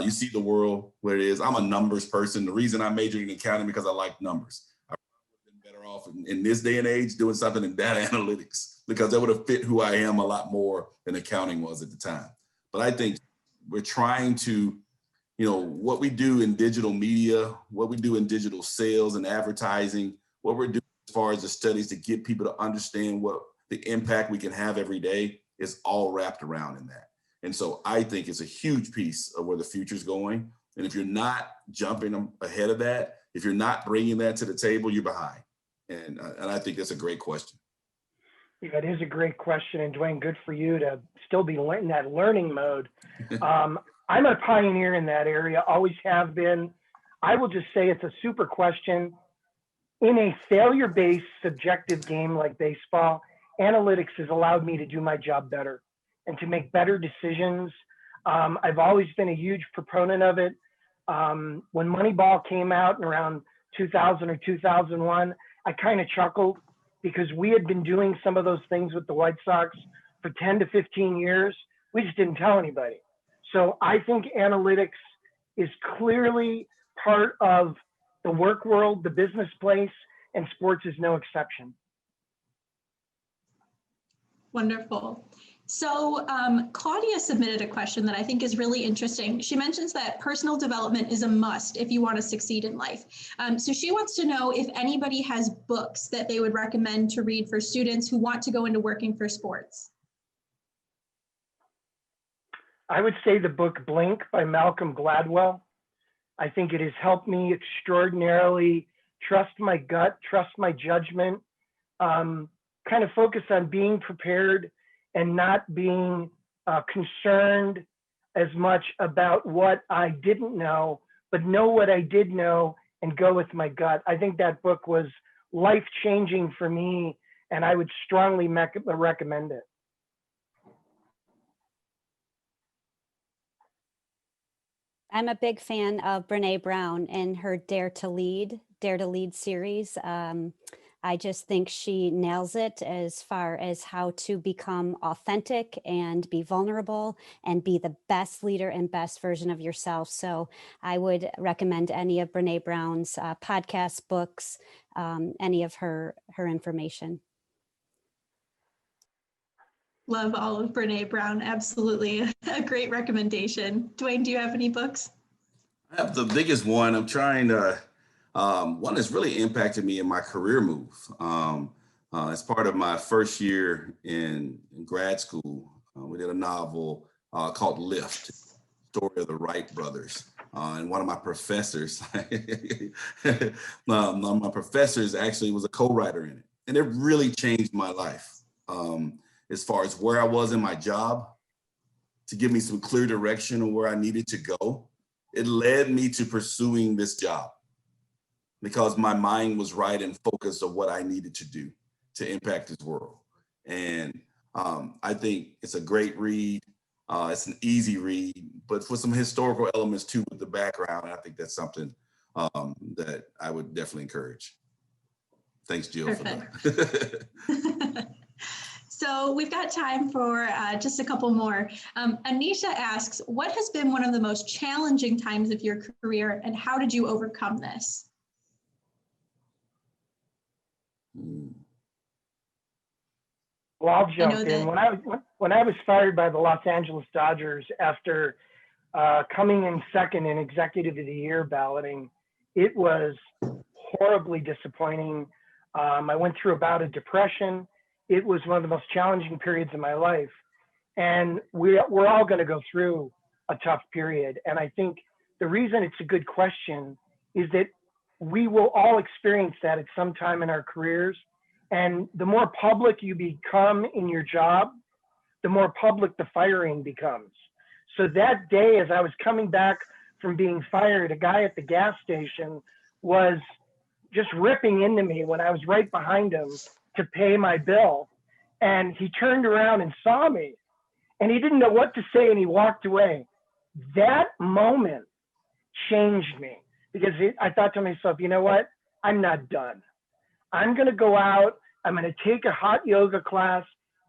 you see the world where it is. I'm a numbers person. The reason I majored in accounting because I like numbers. I would have been better off in this day and age doing something in data analytics because that would have fit who I am a lot more than accounting was at the time. But I think we're trying to, what we do in digital media, what we do in digital sales and advertising, what we're doing as far as the studies to get people to understand what the impact we can have every day is all wrapped around in that. And so I think it's a huge piece of where the future is going. And if you're not jumping ahead of that, if you're not bringing that to the table, you're behind. And I think that's a great question. Yeah, it is a great question. And DeWayne, good for you to still be in that learning mode. I'm a pioneer in that area, always have been. I will just say it's a super question. In a failure-based subjective game like baseball, analytics has allowed me to do my job better and to make better decisions. I've always been a huge proponent of it. When Moneyball came out in around 2000 or 2001, I kind of chuckled because we had been doing some of those things with the White Sox for 10 to 15 years. We just didn't tell anybody. So I think analytics is clearly part of the work world, the business place, and sports is no exception. Wonderful. So Claudia submitted a question that I think is really interesting. She mentions that personal development is a must if you want to succeed in life. So she wants to know if anybody has books that they would recommend to read for students who want to go into working for sports. I would say the book Blink by Malcolm Gladwell. I think it has helped me extraordinarily trust my gut, trust my judgment, kind of focus on being prepared and not being concerned as much about what I didn't know, but know what I did know and go with my gut. I think that book was life-changing for me, and I would strongly recommend it. I'm a big fan of Brene Brown and her Dare to Lead series. I just think she nails it as far as how to become authentic and be vulnerable and be the best leader and best version of yourself. So I would recommend any of Brene Brown's podcasts, books, any of her information. Love all of Brene Brown. Absolutely a great recommendation. DeWayne, do you have any books? I have the biggest one. I'm trying to, one that's really impacted me in my career move. As part of my first year in grad school, we did a novel called Lift, Story of the Wright Brothers. And one of my professors, my professors actually was a co-writer in it. And it really changed my life. As far as where I was in my job, to give me some clear direction on where I needed to go. It led me to pursuing this job because my mind was right and focused on what I needed to do to impact this world. And I think it's a great read. It's an easy read, but for some historical elements too with the background, I think that's something that I would definitely encourage. Thanks, Jill, for that. So we've got time for just a couple more. Anisha asks, what has been one of the most challenging times of your career and how did you overcome this? Well, I'll jump in. When I was fired by the Los Angeles Dodgers after coming in second in Executive of the Year balloting, it was horribly disappointing. I went through a bout of depression. It was one of the most challenging periods of my life. And we're all going to go through a tough period. And I think the reason it's a good question is that we will all experience that at some time in our careers. And the more public you become in your job, the more public the firing becomes. So that day, as I was coming back from being fired, a guy at the gas station was just ripping into me when I was right behind him to pay my bill. And he turned around and saw me and he didn't know what to say and he walked away. That moment changed me because I thought to myself, you know what? I'm not done. I'm going to go out. I'm going to take a hot yoga class,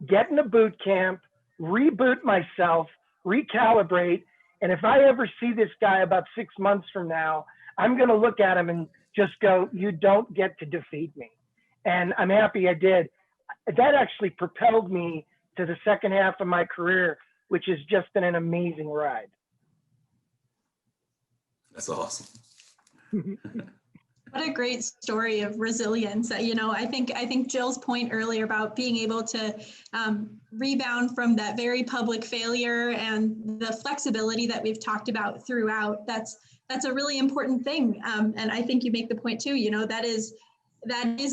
get in a boot camp, reboot myself, recalibrate. And if I ever see this guy about 6 months from now, I'm going to look at him and just go, you don't get to defeat me. And I'm happy I did. That actually propelled me to the second half of my career, which has just been an amazing ride. That's awesome. What a great story of resilience. You know, I think Jill's point earlier about being able to rebound from that very public failure and the flexibility that we've talked about throughout, that's a really important thing. And I think you make the point too, you know, that is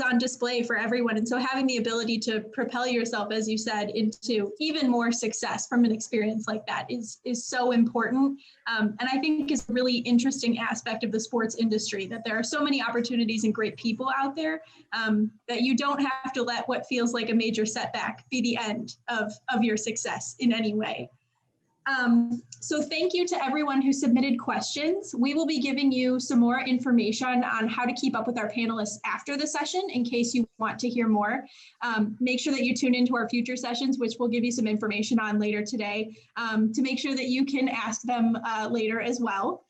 on display for everyone. And so having the ability to propel yourself, as you said, into even more success from an experience like that is so important. And I think is a really interesting aspect of the sports industry, that there are so many opportunities and great people out there that you don't have to let what feels like a major setback be the end of your success in any way. So thank you to everyone who submitted questions. We will be giving you some more information on how to keep up with our panelists after the session in case you want to hear more. Make sure that you tune into our future sessions, which we'll give you some information on later today to make sure that you can ask them later as well.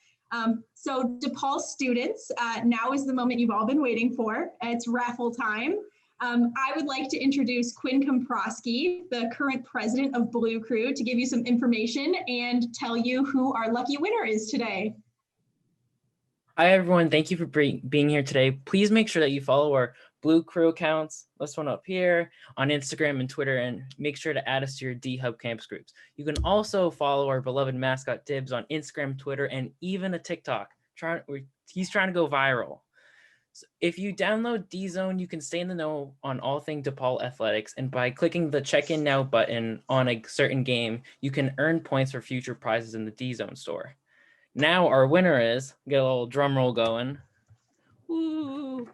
So DePaul students, now is the moment you've all been waiting for. It's raffle time. I would like to introduce Quinn Komprosky, the current president of Blue Crew, to give you some information and tell you who our lucky winner is today. Hi, everyone. Thank you for being here today. Please make sure that you follow our Blue Crew accounts, this one up here, on Instagram and Twitter, and make sure to add us to your D-Hub campus groups. You can also follow our beloved mascot Dibs on Instagram, Twitter, and even a TikTok. He's trying to go viral. So if you download D-Zone, you can stay in the know on all things DePaul athletics, and by clicking the check-in now button on a certain game, you can earn points for future prizes in the D-Zone store. Now our winner is, get a little drum roll going. Woo!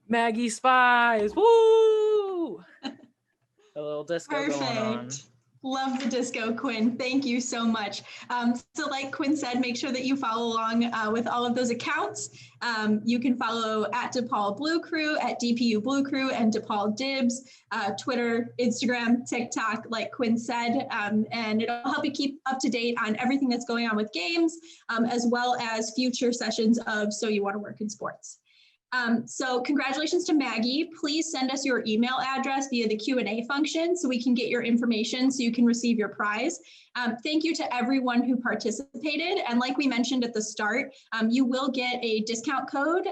Maggie Spies, woo! A little disco going on. Love the disco, Quinn. Thank you so much. So like Quinn said, make sure that you follow along with all of those accounts. You can follow at DePaul Blue Crew, at DPU Blue Crew, and DePaul Dibs, Twitter, Instagram, TikTok, like Quinn said, and it'll help you keep up to date on everything that's going on with games, as well as future sessions of So You Want to Work in Sports. So congratulations to Maggie. Please send us your email address via the Q&A function so we can get your information so you can receive your prize. Thank you to everyone who participated. And like we mentioned at the start, you will get a discount code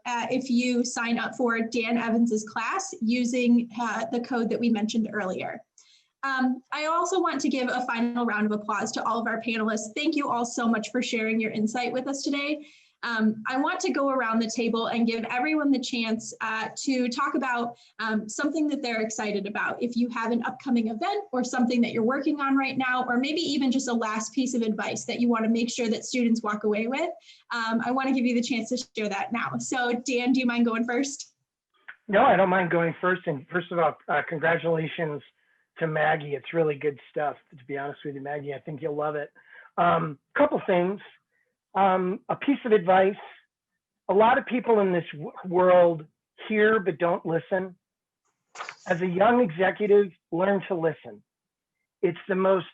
if you sign up for Dan Evans's class using the code that we mentioned earlier. I also want to give a final round of applause to all of our panelists. Thank you all so much for sharing your insight with us today. I want to go around the table and give everyone the chance to talk about something that they're excited about. If you have an upcoming event or something that you're working on right now, or maybe even just a last piece of advice that you want to make sure that students walk away with, I want to give you the chance to share that now. So Dan, do you mind going first? No, I don't mind going first. And first of all, congratulations to Maggie. It's really good stuff, to be honest with you, Maggie. I think you'll love it. Couple things. A piece of advice. A lot of people in this world hear but don't listen. As a young executive, learn to listen. It's the most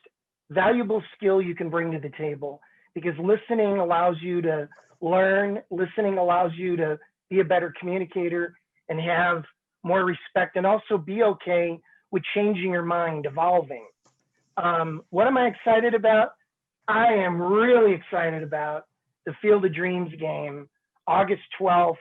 valuable skill you can bring to the table, because listening allows you to learn. Listening allows you to be a better communicator and have more respect, and also be okay with changing your mind, evolving. What am I excited about? I am really excited about the Field of Dreams game, August 12th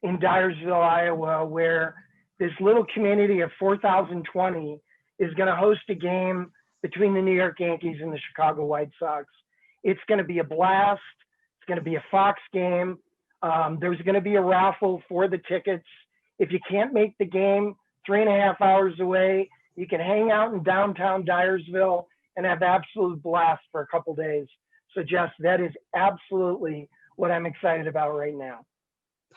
in Dyersville, Iowa, where this little community of 4,020 is going to host a game between the New York Yankees and the Chicago White Sox. It's going to be a blast. It's going to be a Fox game. There's going to be a raffle for the tickets. If you can't make the game 3.5 hours away, you can hang out in downtown Dyersville and have absolute blast for a couple days. So Jess, that is absolutely what I'm excited about right now.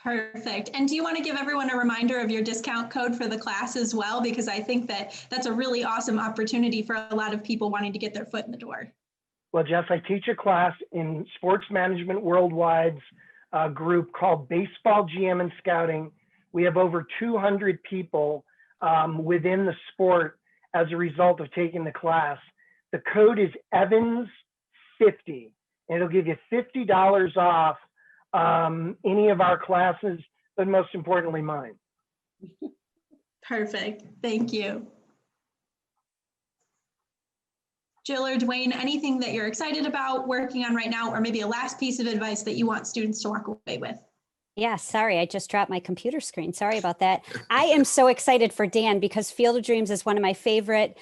Perfect. And do you want to give everyone a reminder of your discount code for the class as well? Because I think that that's a really awesome opportunity for a lot of people wanting to get their foot in the door. Well, Jess, I teach a class in Sports Management Worldwide's group called Baseball GM and Scouting. We have over 200 people within the sport as a result of taking the class. The code is Evans50, and it'll give you $50 off any of our classes, but most importantly, mine. Perfect. Thank you. Jill or DeWayne, anything that you're excited about working on right now, or maybe a last piece of advice that you want students to walk away with? Yeah, sorry, I just dropped my computer screen. Sorry about that. I am so excited for Dan because Field of Dreams is one of my favorite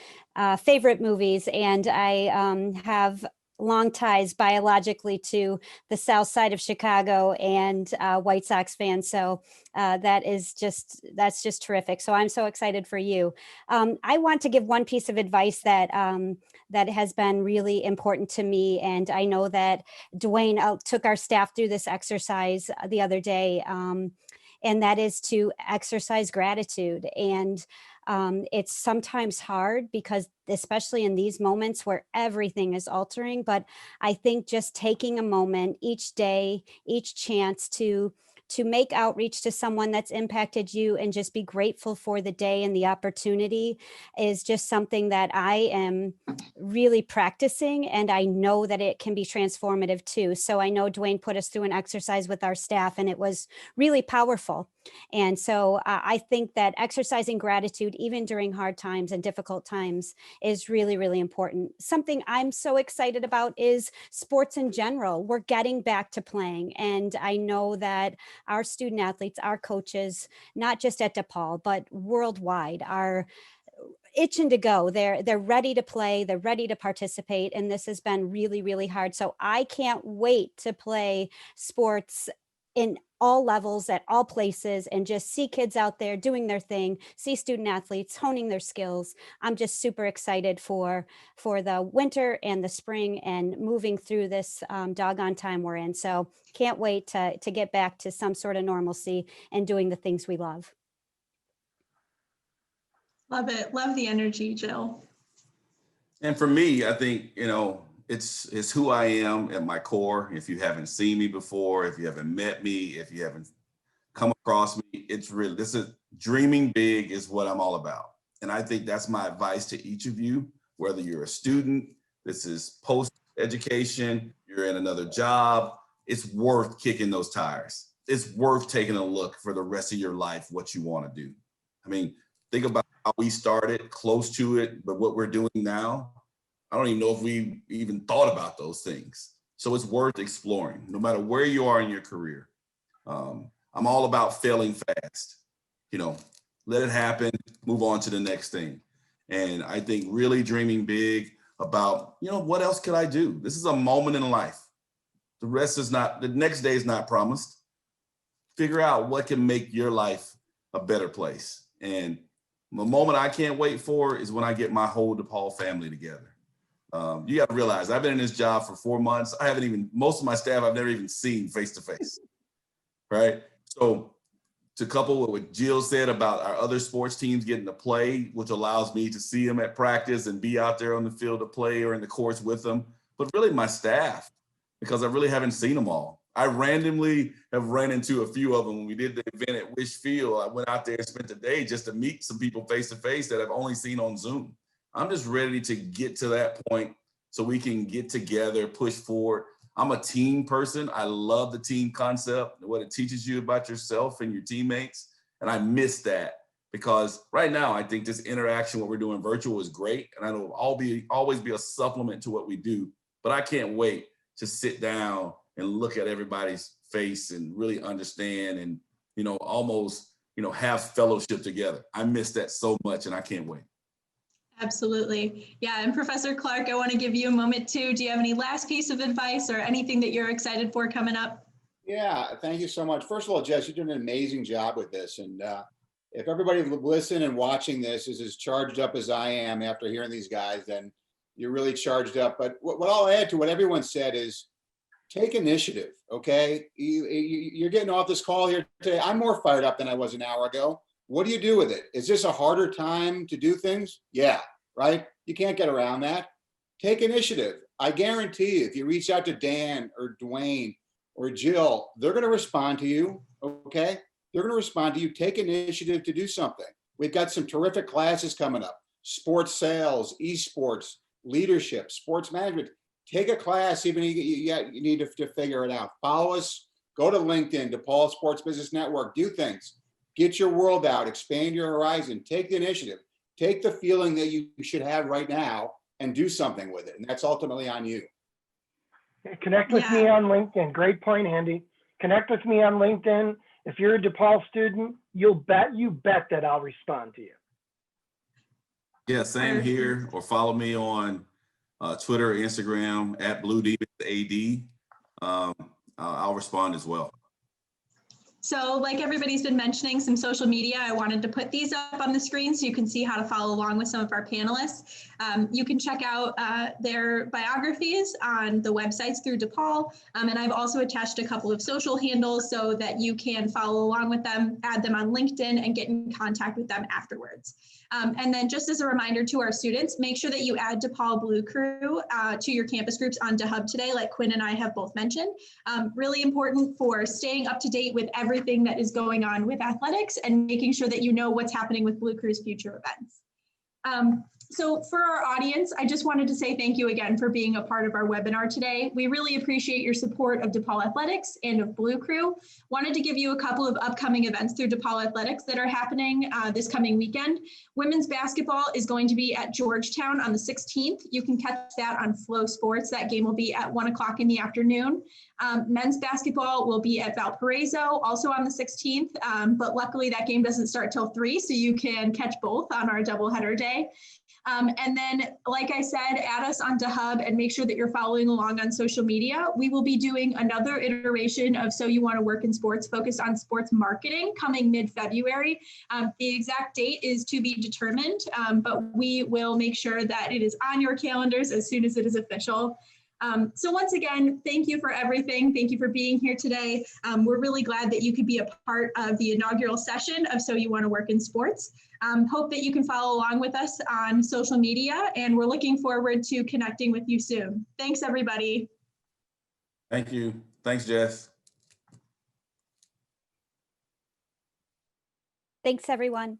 movies, and I have long ties biologically to the South Side of Chicago and White Sox fans. So that's just terrific. So I'm so excited for you. I want to give one piece of advice that that has been really important to me. And I know that DeWayne took our staff through this exercise the other day. And that is to exercise gratitude. And it's sometimes hard because, especially in these moments where everything is altering, but I think just taking a moment each day, each chance to make outreach to someone that's impacted you and just be grateful for the day and the opportunity is just something that I am really practicing, and I know that it can be transformative too. So I know DeWayne put us through an exercise with our staff, and it was really powerful. And so I think that exercising gratitude, even during hard times and difficult times, is really, really important. Something I'm so excited about is sports in general. We're getting back to playing. And I know that our student athletes, our coaches, not just at DePaul, but worldwide, are itching to go. They're ready to play. They're ready to participate. And this has been really, really hard. So I can't wait to play sports in all levels, at all places, and just see kids out there doing their thing, see student athletes honing their skills. I'm just super excited for the winter and the spring and moving through this doggone time we're in. So can't wait to get back to some sort of normalcy and doing the things we love. Love it. Love the energy, Jill. And for me, I think, it's who I am at my core. If you haven't seen me before, if you haven't met me, if you haven't come across me, dreaming big is what I'm all about. And I think that's my advice to each of you, whether you're a student, this is post-education, you're in another job, it's worth kicking those tires. It's worth taking a look for the rest of your life, what you want to do. I mean, think about how we started, close to it, but what we're doing now, I don't even know if we even thought about those things. So it's worth exploring, no matter where you are in your career. I'm all about failing fast. Let it happen, move on to the next thing. And I think really dreaming big about, what else could I do? This is a moment in life. The next day is not promised. Figure out what can make your life a better place. And the moment I can't wait for is when I get my whole DePaul family together. You got to realize I've been in this job for 4 months. Most of my staff I've never even seen face to face, right? So to couple with what Jill said about our other sports teams getting to play, which allows me to see them at practice and be out there on the field to play or in the courts with them, but really my staff, because I really haven't seen them all. I randomly have ran into a few of them when we did the event at Wish Field. I went out there and spent the day just to meet some people face to face that I've only seen on Zoom. I'm just ready to get to that point so we can get together, push forward. I'm a team person. I love the team concept, what it teaches you about yourself and your teammates. And I miss that because right now I think this interaction, what we're doing virtual is great. And I know it'll always be a supplement to what we do, but I can't wait to sit down and look at everybody's face and really understand and, almost, have fellowship together. I miss that so much and I can't wait. Absolutely. Yeah. And Professor Clark, I want to give you a moment too. Do you have any last piece of advice or anything that you're excited for coming up? Yeah, thank you so much. First of all, Jess, you're doing an amazing job with this. And if everybody listening and watching this is as charged up as I am after hearing these guys, then you're really charged up. But what I'll add to what everyone said is take initiative, okay? You're getting off this call here today. I'm more fired up than I was an hour ago. What do you do with it? Is this a harder time to do things? Yeah, right? You can't get around that. Take initiative. I guarantee you, if you reach out to Dan or DeWayne or Jill, they're going to respond to you, okay? They're going to respond to you. Take initiative to do something. We've got some terrific classes coming up. Sports sales, esports, leadership, sports management. Take a class, even you need to figure it out. Follow us. Go to LinkedIn, DePaul Sports Business Network. Do things. Get your world out, expand your horizon, take the initiative, take the feeling that you should have right now and do something with it. And that's ultimately on you. Connect with me on LinkedIn. Great point, Andy. Connect with me on LinkedIn. If you're a DePaul student, you bet that I'll respond to you. Yeah, same here. Or follow me on Twitter, Instagram at BlueDemonAD. I'll respond as well. So like everybody's been mentioning, some social media, I wanted to put these up on the screen so you can see how to follow along with some of our panelists. You can check out their biographies on the websites through DePaul. And I've also attached a couple of social handles so that you can follow along with them, add them on LinkedIn and get in contact with them afterwards. And then just as a reminder to our students, make sure that you add DePaul Blue Crew to your campus groups on DeHub today, like Quinn and I have both mentioned. Really important for staying up to date with everything that is going on with athletics and making sure that you know what's happening with Blue Crew's future events. So for our audience, I just wanted to say thank you again for being a part of our webinar today. We really appreciate your support of DePaul Athletics and of Blue Crew. Wanted to give you a couple of upcoming events through DePaul Athletics that are happening this coming weekend. Women's basketball is going to be at Georgetown on the 16th. You can catch that on Flow Sports. That game will be at 1 o'clock in the afternoon. Men's basketball will be at Valparaiso, also on the 16th, but luckily that game doesn't start till 3, so you can catch both on our doubleheader day. And then, like I said, add us on DeHub and make sure that you're following along on social media. We will be doing another iteration of So You Want to Work in Sports focused on sports marketing coming mid-February. The exact date is to be determined, but we will make sure that it is on your calendars as soon as it is official. So once again, thank you for everything. Thank you for being here today. We're really glad that you could be a part of the inaugural session of So You Want to Work in Sports. Hope that you can follow along with us on social media, and we're looking forward to connecting with you soon. Thanks, everybody. Thank you. Thanks, Jess. Thanks, everyone.